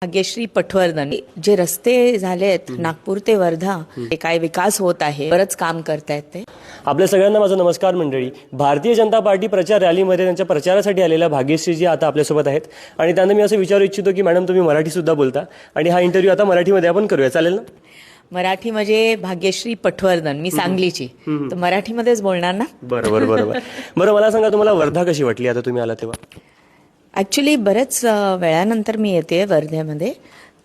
भाग्यश्री पटवर्धन जे रस्ते झालेत नागपूर ते वर्धा ते काय विकास होत आहे, बरंच काम करतायत ते. आपल्या सगळ्यांना माझा नमस्कार मंडळी. भारतीय जनता पार्टी प्रचार रॅलीमध्ये त्यांच्या प्रचारासाठी आलेल्या भाग्यश्रीजी आता आपल्यासोबत आहेत आणि त्यांना मी असं विचारू इच्छितो की मॅडम तुम्ही मराठी सुद्धा बोलता आणि हा इंटरव्ह्यू आता मराठीमध्ये आपण करूया, चालेल ना? मराठी म्हणजे भाग्यश्री पटवर्धन, मी सांगलीची, तर मराठीमध्येच बोलणार ना. बरोबर बरोबर. बरं, मला सांगा तुम्हाला वर्धा कशी वाटली आता तुम्ही आला तेव्हा? ॲक्च्युली बऱ्याच वेळानंतर मी येते वर्ध्यामध्ये,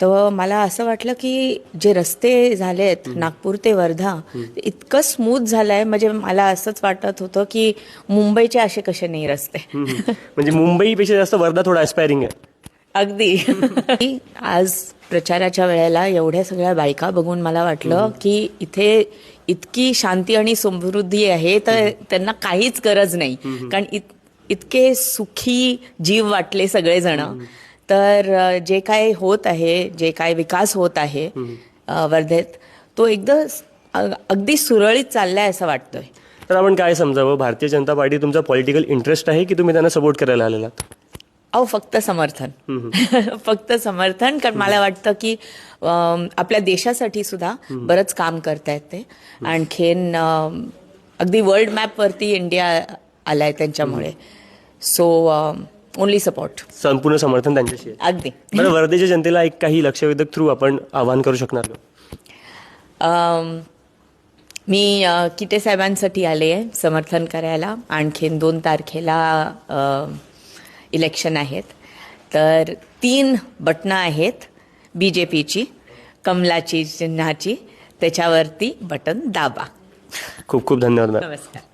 तर मला असं वाटलं की जे रस्ते झालेत नागपूर ते वर्धा इतकं स्मूथ झालंय, म्हणजे मला असंच वाटत होतं की मुंबईचे असे कसे नाही रस्ते. म्हणजे मुंबईपेक्षा जास्त वर्धा थोडा ॲस्पायरिंग आहे. अगदी. आज प्रचाराच्या वेळेला एवढ्या सगळ्या बायका बघून मला वाटलं की इथे इतकी शांती आणि समृद्धी आहे, तर त्यांना काहीच गरज नाही. कारण इतके सुखी जीव वाटले सगळेजण. तर जे काय होत आहे, जे काय विकास होत आहे वर्धेत, तो अगदी सुरळीत चाललाय असं वाटतंय. तर आपण काय समजावं, भारतीय जनता पार्टी तुमचा पॉलिटिकल इंटरेस्ट आहे की तुम्ही त्यांना सपोर्ट करायला आलेलात? फक्त समर्थन. फक्त समर्थन. कारण मला वाटतं की आपल्या देशासाठी सुद्धा बरंच काम करतायत ते. आणखीन अगदी वर्ल्ड मॅपवरती इंडिया आलाय त्यांच्यामुळे. So only support. संपूर्ण समर्थन त्यांच्याशी आहे. अगदी. बरं, वर्धेच्या जनतेला एक काही लक्षवेधक थ्रू आपण आवाहन करू शकणार का? मी किटे साहेबांसाठी आले आहे समर्थन करायला. आणखीन 2 तारखेला इलेक्शन आहेत, तर 3 बटणं आहेत BJPची, कमलाची चिन्हाची, त्याच्यावरती बटन दाबा. खूप खूप धन्यवाद मॅम. नमस्कार.